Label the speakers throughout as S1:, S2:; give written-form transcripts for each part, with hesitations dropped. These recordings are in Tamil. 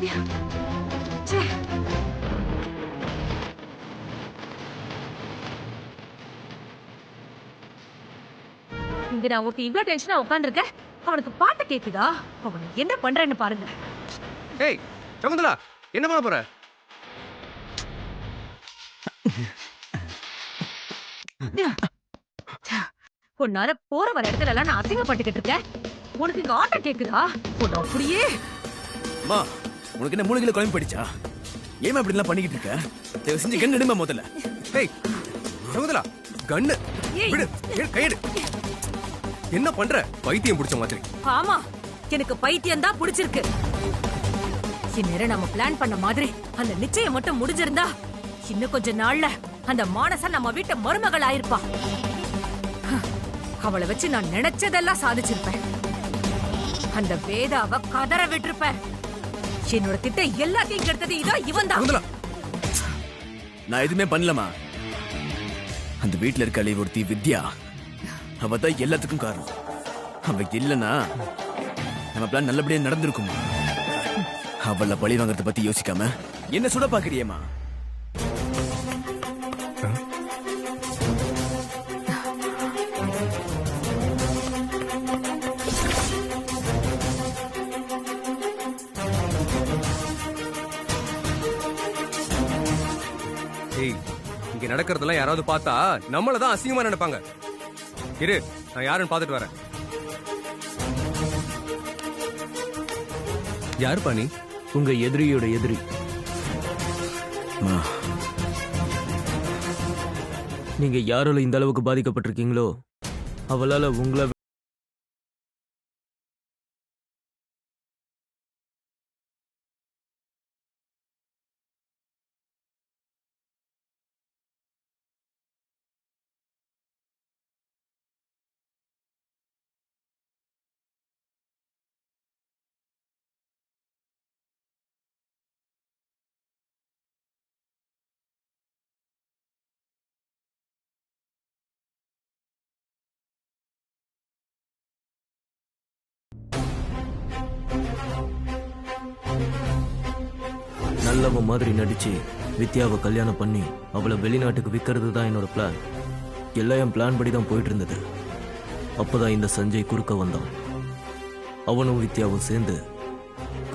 S1: இங்க நான் ஒருத்தி இவ்வளவு டென்ஷனா உட்காந்துருக்கேன். அவனுக்கு பாட்டு கேக்குதா? அவன் என்ன பண்றேன்னு பாருங்க.
S2: ஏய் சகுந்தலா, என்ன பண்ண போற?
S1: உன்னால போற வர இடத்துல எல்லாம் நான் அசிங்கப்பட்டுக்கிட்டு இருக்கேன். உனக்கு இங்க ஆட்டம் கேக்குதா? உன்னை அப்படியே
S3: அம்மா, உனக்கு என்ன 3 கிலோ குழம்பு போயிடுச்சா? ஏமா இப்படி எல்லாம் பண்ணிக்கிட்டு இருக்க? தயவு செஞ்சு கண்ணு எடுமா முதல்ல.
S2: ஏய் சகுந்தலா, கண்ணு விடு, கையெடு. என்ன பண்ற? பைத்தியம் பிடிச்ச மாதிரி.
S1: ஆமா, எனக்கு பைத்தியம் தான் பிடிச்சிருக்கு. இந்நேரம் நம்ம பிளான் பண்ண மாதிரி அந்த நிச்சயம் மட்டும் முடிஞ்சிருந்தா இன்னும் கொஞ்ச நாள்ல அந்த மானசா நம்ம வீட்டு மருமகள் ஆயிருப்பா. அவளை வச்சு நான் நினைச்சதெல்லாம் சாதிச்சிருப்பேன். அந்த வேதாவ கதற விட்டுருப்பேன். என்னோட திட்டம் எல்லாத்தையும் கெடுத்தது இதோ இவன் தான்.
S3: நான் எதுவுமே பண்ணலமா. அந்த வீட்டுல இருக்க அழி ஒருத்தி வித்யா, அவ தான் எல்லாத்துக்கும் காரணம். அவ இல்லனா நம்ம பிளான் நல்லபடியா நடந்திருக்குமா? அவள பழி வாங்கறத பத்தி யோசிக்காம என்ன சுட பாக்குறியேமா?
S2: ஏய், இங்க நடக்கிறதெல்லாம் யாராவது பார்த்தா நம்மளதான் அசிங்கமா நினைப்பாங்க. இரு, நான் யாருன்னு பார்த்துட்டு வரேன். யார் பாணி?
S4: உங்க எதிரியோட எதிரி. நீங்க யாரால இந்த அளவுக்கு பாதிக்கப்பட்டிருக்கீங்களோ அவளால உங்களை நல்லவ மாதிரி நடிச்சு வித்யாவை கல்யாணம் பண்ணி அவளை வெளிநாட்டுக்கு விற்கிறது தான் என்னோட பிளான். எல்லாம் என் பிளான் படி தான் போயிட்டு இருந்தது. அப்பதான் இந்த சஞ்சய் குறுக்க வந்தான். அவனும் வித்யாவும் சேர்ந்து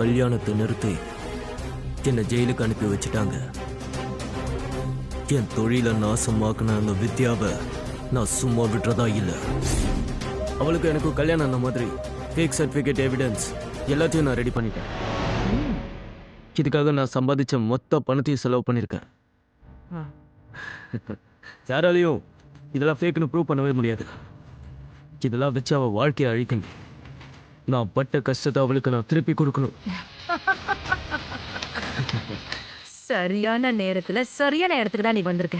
S4: கல்யாணத்தை நிறுத்தி என்னை ஜெயிலுக்கு அனுப்பி வச்சுட்டாங்க. என் தொழிலை நாசமாக்குன அந்த வித்யாவை நான் சும்மா விட்டுறதா இல்லை. அவளுக்கு எனக்கு கல்யாணம் அந்த மாதிரி ஃபேக் சர்டிஃபிகேட் எவிடன்ஸ் எல்லாத்தையும் நான் ரெடி பண்ணிட்டேன். இதுக்காக நான் சம்பாதிச்ச மொத்த பணத்தையும் செலவு பண்ணியிருக்கேன். யாராலையும் இதெல்லாம் ஃபேக்னு ப்ரூவ் பண்ணவே முடியாது. இதெல்லாம் வச்சு அவள் வாழ்க்கையை அழிக்கணும். நான் பட்ட கஷ்டத்தை அவளுக்கு நான் திருப்பி கொடுக்கணும்.
S1: சரியான நேரத்துல சரியான இடத்துக்கு தான் நீ வந்திருக்க.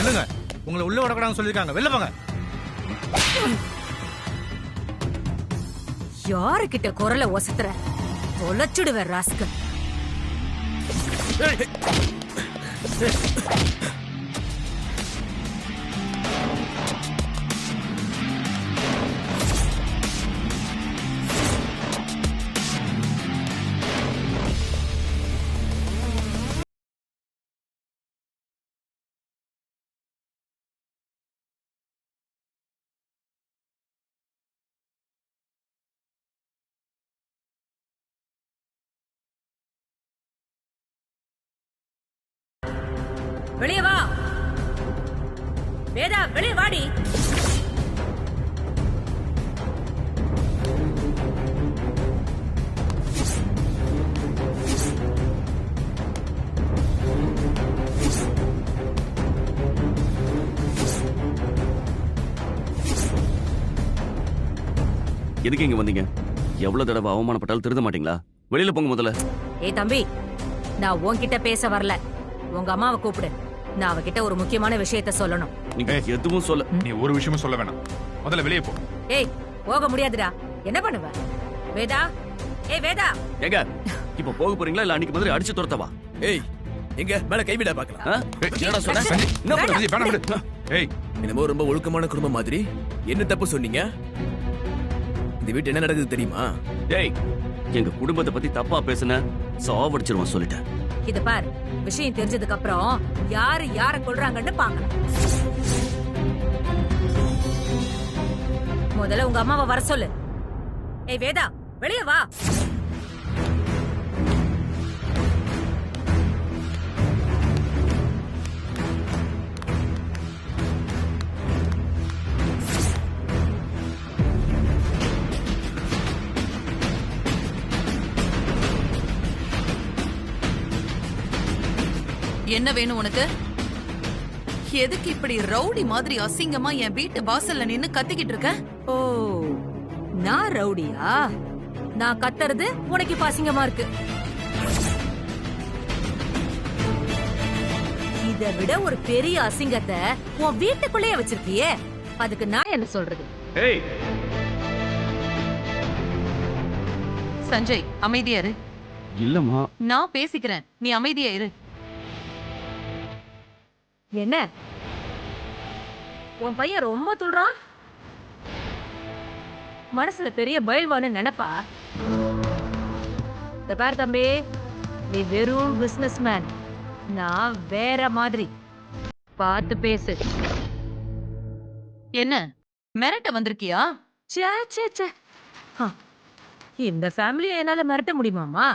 S5: இல்லங்க, உங்களை உள்ள விடக்கூடாதுன்னு சொல்லிருக்காங்க. வெளில போங்க.
S1: யாருக்கிட்ட குரலை ஒசத்துற? தொலைச்சுடுவேன் ராஸ்கல். வெளியே வா வேதா, வெளியே வாடி.
S6: எதுக்கு இங்க வந்தீங்க? எவ்வளவு தடவை அவமானப்பட்டாலும் திருந்த மாட்டீங்களா? வெளியில போங்க முதல்ல.
S1: ஏய் தம்பி, நான் உன்கிட்ட பேச வரல. உங்க அம்மாவை கூப்பிடு. நான் அவகிட்ட ஒரு முக்கியமான விஷயத்த சொல்லணும்.
S6: நீங்க எதுவும் சொல்ல.
S7: நீ ஒரு விஷயமும் சொல்ல வேணாம். முதல்ல வெளியே போ.
S1: ஏய், போக முடியாதுடா. என்ன பண்ணுவ? வேதா, ஏய் வேதா.
S6: ஏங்க இப்ப போக போறீங்களா இல்ல அன்னைக்கு மாதிரி அடிச்சு துரத்தவா?
S3: ஏய் எங்க மேல கைவிட பாக்கலாம்.
S6: ஆ? என்னடா சொன்ன?
S7: சஞ்சய்,
S6: என்ன பண்ண?
S7: சஞ்சய், வேணாம் விடு. ஏய்,
S3: என்னமோ ரொம்ப ஒழுக்கமான குடும்பம் மாதிரி என்ன தப்பு சொன்னீங்க? இந்த வீட்டு என்ன நடக்குது தெரியுமா?
S6: டேய் எங்க குடும்பத்தை பத்தி தப்பா பேசுன சாவடிச்சிருவான் சொல்லிட்டேன்.
S1: இத பார், விஷயம் தெரிஞ்சதுக்கு அப்புறம் யாரு யார கொல்றாங்கன்னு பாக்கலாம். முதல்ல உங்க அம்மாவை வர சொல்லு. ஏய் வேதா, வெளியே வா.
S8: என்ன வேணும் உனக்கு? எதுக்கு இப்படி ரவுடி மாதிரி அசிங்கமா என் வீட்டு வாசல்ல நின்னு கத்திக்கிட்டு இருக்க?
S1: ஓ, நான் ரவுடியா? நான் கத்துறது உனக்கு இப்ப அசிங்கமா இருக்கு. இதை விட ஒரு பெரிய அசிங்கத்தை உன் வீட்டுக்குள்ளேயே வச்சிருக்கியே, அதுக்கு நான் என்ன சொல்றது?
S6: ஏய்
S8: சஞ்சய், அமைதியா இரு.
S6: இல்லம்மா.
S8: நான் பேசிக்கிறேன், நீ அமைதியா இரு.
S1: என்ன உன் பையன் ரொம்ப துள்றான்? மனசுல பெரிய பயல்வான்னு நினைப்பா? இந்த பார் தம்பி, நீ வெறும் பிசினஸ் மேன், நான் வேற மாதிரி. பார்த்து பேசு.
S8: என்ன மிரட்ட வந்திருக்கியா?
S1: ச்சே ச்சே ச்சே. ஆ, இந்த ஃபேமிலியை என்னால மிரட்ட முடியுமாமா?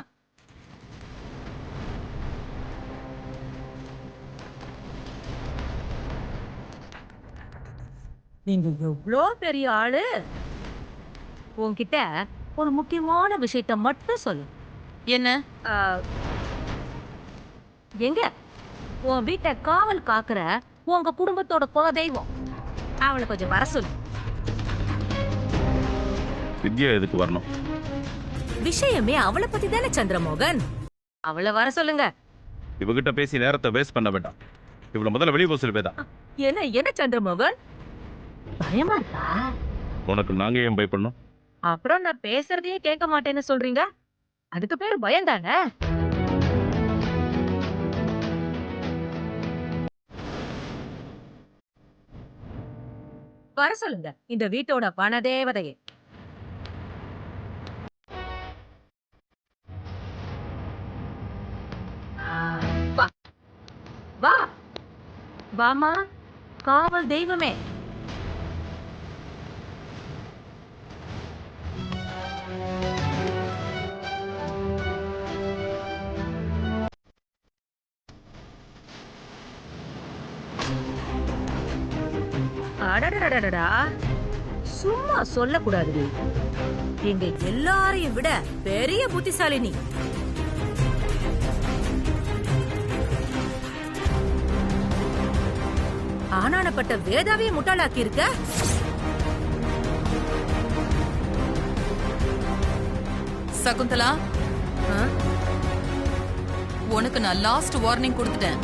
S1: நீங்க எவ்வளோ பெரிய ஆளு. உன்கிட்ட ஒரு முக்கியமான விஷயத்த மட்டும் சொல்லு.
S8: என்ன?
S1: எங்க உன் வீட்டை காவல் காக்குற உங்க குடும்பத்தோட குல தெய்வம், அவளை கொஞ்சம் வர சொல்லு.
S7: வித்யா எதுக்கு வரணும்?
S1: விஷயமே அவளை பத்தி தானே சந்திரமோகன். அவளை வர சொல்லுங்க.
S7: இவகிட்ட பேசி நேரத்தை வேஸ்ட் பண்ண வேண்டாம். இவ்வளவு முதல்ல வெளியே போக சொல்லி பேதா.
S1: என்ன என்ன சந்திரமோகன், பயமா இருக்கா?
S7: உனக்கு நாங்க ஏன் பயப்படணும்?
S1: அப்புறம் நான் பேசுறதையே கேட்க மாட்டேன்னு சொல்றீங்க, அதுக்கு பேரு பயம் தானே? வர சொல்லுங்க இந்த வீட்டோட வனதேவதையை. வா வா வாமா, காவல் தெய்வமே. அடடடடடா, சும்மா சொல்லக்கூடாது. எங்க எல்லாரையும் விட பெரிய புத்திசாலி நீ. ஆனானப்பட்ட வேதாவையும் முட்டாளாக்கி இருக்க.
S8: சகுந்தலா,
S1: ஆ?
S8: உனக்கு நான் லாஸ்ட் வார்னிங் கொடுத்துட்டேன்.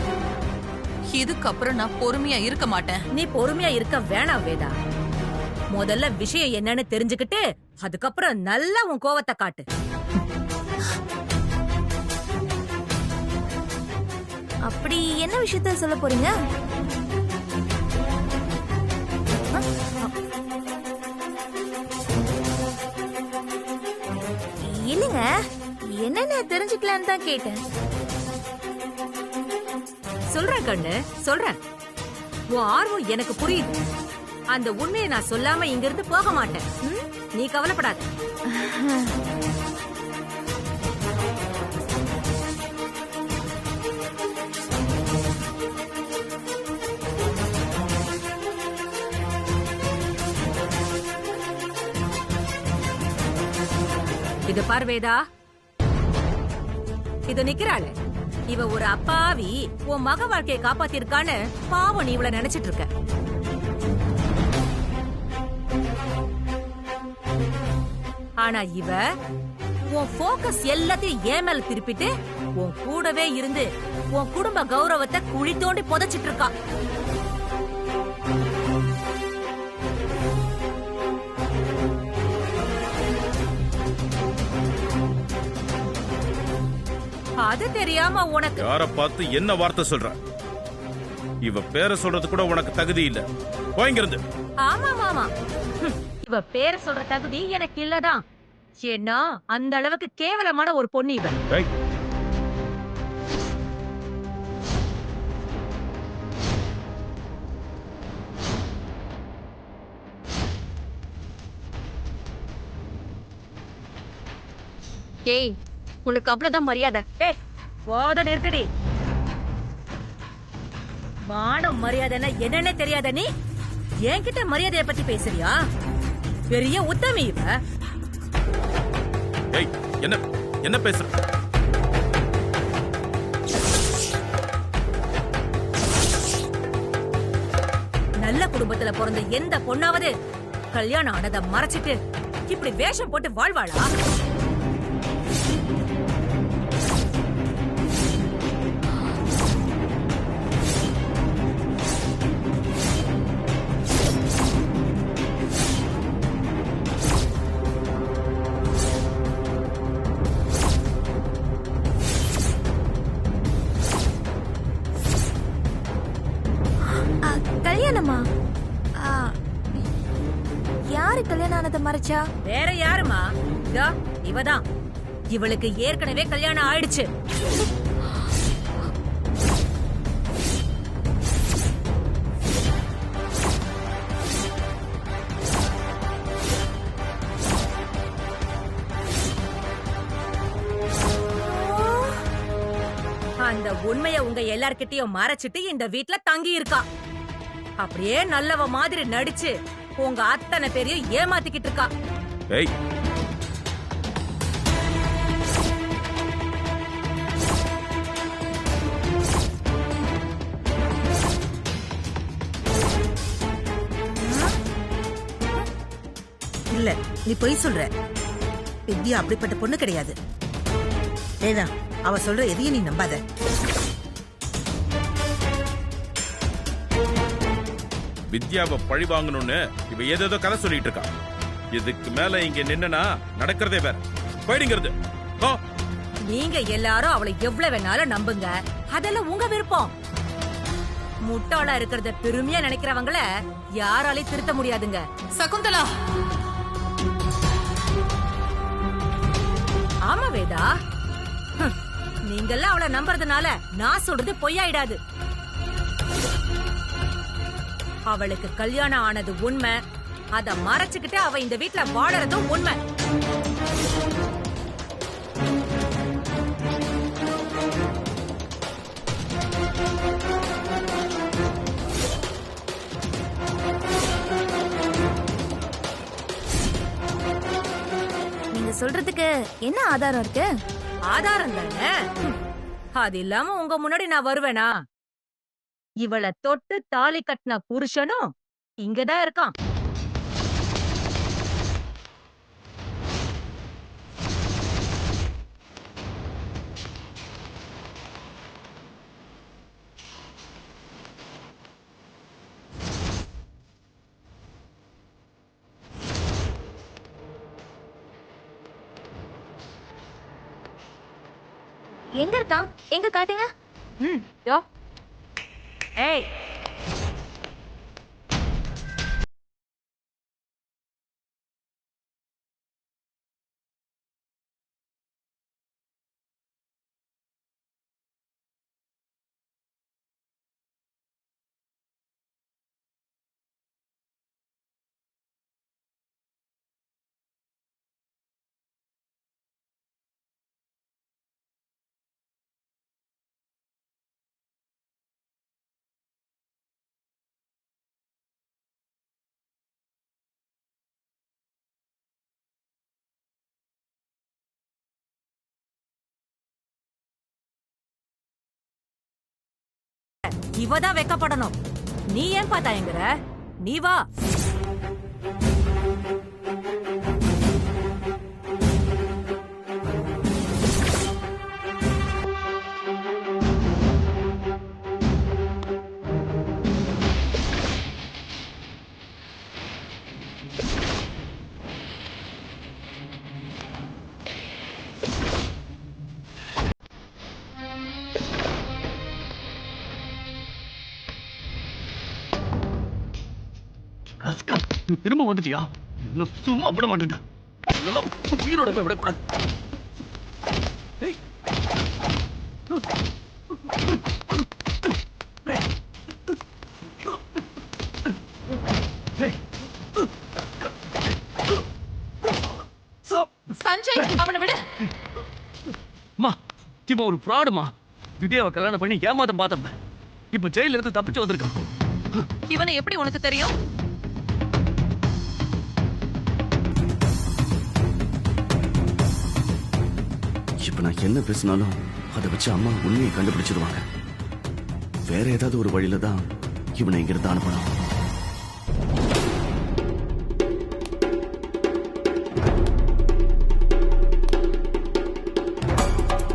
S8: இதுக்கப்புறம் நான் பொறுமையா இருக்க மாட்டேன்.
S1: நீ பொறுமையா இருக்க வேணாம் வேதா. முதல்ல விஷயம் என்னன்னு தெரிஞ்சுக்கிட்டு அதுக்கப்புறம் நல்லா உன் கோவத்தை காட்டு.
S9: அப்படி என்ன விஷயத்த சொல்ல போறீங்க? இல்லைங்க, என்னன்னு தெரிஞ்சுக்கலான்னு தான் கேட்டேன்.
S1: சொல்றேன் கண்ணு, சொல்றேன். உன் ஆர்வம் எனக்கு புரியுது. அந்த உண்மையை நான் சொல்லாம இங்க இருந்து போக மாட்டேன். நீ கவலைப்படாத. இது பார் வேதா, இது நிக்கிறாளே, இவ ஒரு அப்பாவி உன் மக வாழ்க்கையை காப்பாத்திருக்கான்னு பாவம் நீ இவள நினைச்சிட்டு இருக்க. ஆனா இவ உன் போக்கஸ் எல்லாத்தையும் ஏன் மேல திருப்பிட்டு உன் கூடவே இருந்து உன் குடும்ப கௌரவத்தை குழி தோண்டி புதைச்சிட்டு இருக்கா. அது தெரியாம உனக்கு
S7: யார பார்த்து என்ன வார்த்தை சொல்ற? இவ பேரை சொல்றது கூட உனக்கு தகுதி இல்ல. போய்ங்கிருந்து.
S1: ஆமா மாமா, இவ பேரை சொல்ற தகுதி எனக்கு இல்லதான். ஏன்னா அந்த அளவுக்கு கேவலமான ஒரு பொண்ணு இவ.
S7: ஏய்,
S9: ஏய் உனக்கு அவ்வளவுதான் மரியாதை.
S1: ஏய், போத நிறுத்தடி. மானம் மரியாதைன்னா என்னன்னு தெரியாத நீ என்கிட்ட மரியாதைய பத்தி பேசுறியா? பெரிய உத்தமி இவ.
S7: ஏய், என்ன என்ன பேசுற?
S1: நல்ல குடும்பத்துல பிறந்த எந்த பொண்ணாவது கல்யாணம் ஆனதை மறைச்சிட்டு இப்படி வேஷம் போட்டு வாழ்வாளா?
S9: கல்யாணமா? யாரு கல்யாணம் ஆனதை மறைச்சா?
S1: வேற யாருமா? இதோ இவதான். இவளுக்கு ஏற்கனவே கல்யாணம் ஆயிடுச்சு. அந்த உண்மைய உங்க எல்லார்கிட்டயும் மறைச்சிட்டு இந்த வீட்ல தங்கி இருக்கா. அப்படியே நல்லவ மாதிரி நடிச்சு உங்க அத்தனை பேரையும் ஏமாத்திக்கிட்டு இருக்கா.
S7: ஏய்,
S10: இல்ல, நீ பொய் சொல்ற. வித்யா அப்படிப்பட்ட பொண்ணு கிடையாது. வேதா, அவ சொல்ற எதையும் நீ நம்பாத.
S7: வித்யாவை பழி வாங்கணும்னு இவ ஏதேதோ கதை சொல்லிட்டு இருக்கா. இதுக்கு மேல இங்க நின்னா நடக்கிறதே வேற. போயிடுங்கிறது.
S1: நீங்க எல்லாரும் அவளை எவ்வளவு வேணாலும் நம்புங்க, அதெல்லாம் உங்க விருப்பம். முட்டாளா இருக்கிறத பெருமையா நினைக்கிறவங்கள யாராலையும் திருத்த முடியாதுங்க.
S8: சகுந்தலா,
S1: ஆமா வேதா, நீங்கெல்லாம் அவளை நம்புறதுனால நான் சொல்றது பொய்யாயிடாது. அவளுக்கு கல்யாணம் ஆனது உண்மை. அத மறைச்சுக்கிட்டு அவ இந்த வீட்ல வாழறதும் உண்மை.
S9: நீங்க சொல்றதுக்கு என்ன ஆதாரம் இருக்கு?
S1: ஆதாரம் தானே. அது இல்லாம உங்க முன்னாடி நான் வருவேனா? இவளை தொட்டு தாலி கட்டின புருஷனும் இங்கதான் இருக்கான்.
S9: எங்க இருக்கான்? எங்க காட்டுங்க.
S1: யோ, ஏய், இவதான் வெக்கப்படணும். நீ ஏன் பார்த்தாயங்கிற? நீ வா.
S6: நீ திரும்ப வந்துட்டியா? இன்னும் சும்மா விட மாட்டேன். இதெல்லாம் உயிரோட போய் விடக்கூடாது. ஏய்.
S8: சஞ்சய், அவனை விடு.
S6: அம்மா, இவன் ஒரு ஃப்ராடுமா. வித்யாவை கல்யாணம் பண்ணி ஏமாத்த பார்த்தேன். இப்ப ஜெயில இருந்து தப்பிச்சு வந்திருக்கான்.
S8: இவனை எப்படி உனக்கு தெரியும்?
S6: இப்ப நான் என்ன பேசினாலும் அதை வச்சு அம்மா உண்மையை கண்டுபிடிச்சிருவாங்க. வேற ஏதாவது ஒரு வழியில தான் இவனை இங்கிருந்து அனுப்பணும்.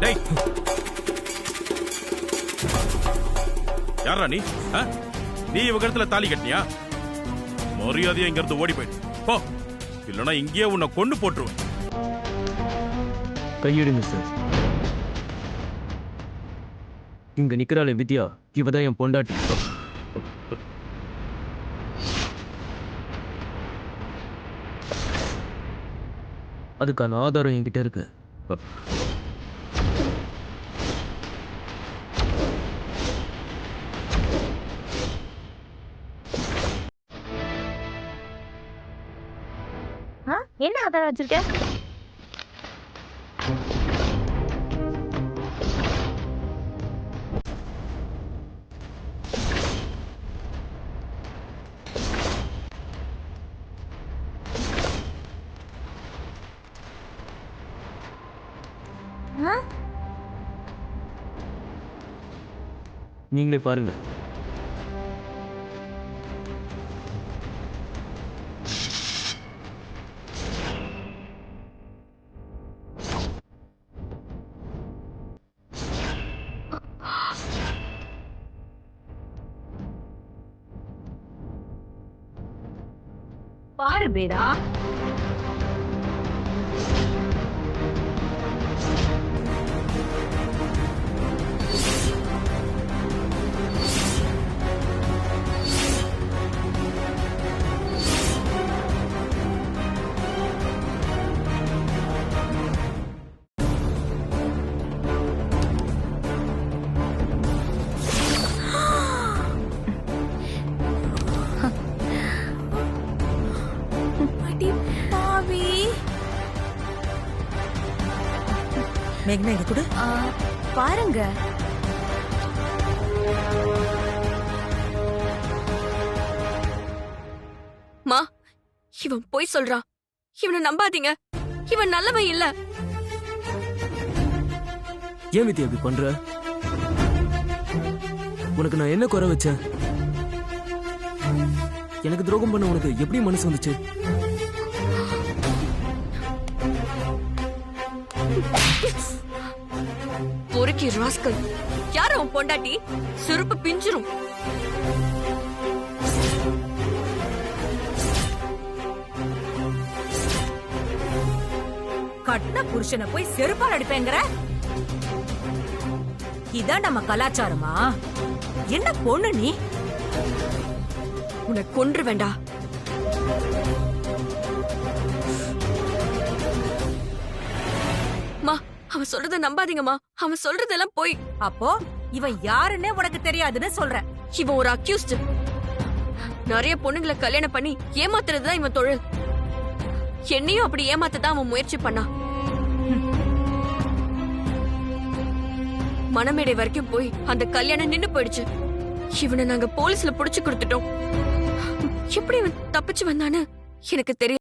S7: டேய், யாரா நீ? நீ இவங்க இடத்துல தாலி கட்டினியா? மரியாதையா இங்க இருந்து ஓடி போயிடு போ, இல்லைன்னா இங்கேயே உன்னை கொண்டு போட்டுருவேன்.
S4: கையெடுங்க சார். இங்க நிக்கிறாளே வித்யா, இவதான் என் பொண்டாட்டி. அதுக்கான ஆதாரம் என்கிட்ட இருக்கு.
S9: என்ன ஆதாரம் வச்சிருக்க?
S4: நீங்களே பாருங்க.
S1: பாரு பேரா,
S10: மேக்னா இங்க கூட
S9: பாருங்க.
S11: மா, இவன் போய் சொல்றான். இவனை நம்பாதீங்க. இவன் நல்லவன் இல்ல.
S4: ஏன் வித்யா இப்படி பண்ற? உனக்கு நான் என்ன குறை வச்சேன்? எனக்கு துரோகம் பண்ண உனக்கு எப்படி மனசு வந்துச்சு?
S11: பொறுக்கி ராஸ்கல். யார் அவன் பொண்டாட்டி? செருப்பு பிஞ்சிரும்.
S1: கட்டின புருஷனை போய் செருப்பால் அடிப்பேங்கிற? இதான் நம்ம கலாச்சாரமா? என்ன பொண்ணு நீ?
S11: உன்னை கொன்று வேண்டா. மா, அவன் சொல்றத நம்பாதீங்கம்மா. அவன் சொல்றதெல்லாம் போய்.
S1: அப்போ இவன் யாருன்னே உனக்கு தெரியாதுன்னு சொல்ற?
S11: இவன் ஒரு அக்யூஸ்ட். நிறைய பொண்ணுங்களை கல்யாணம் பண்ணி ஏமாத்துறதுதான் இவன் தொழில். என்னையும் அப்படி ஏமாத்ததான் அவன் முயற்சி பண்ணான். மணமேடை வரைக்கும் போய் அந்த கல்யாணம் நின்னு போயிடுச்சு. இவனை நாங்க போலீஸ்ல புடிச்சு கொடுத்துட்டோம். எப்படி இவன் தப்பிச்சு வந்தான்னு எனக்கு தெரியல.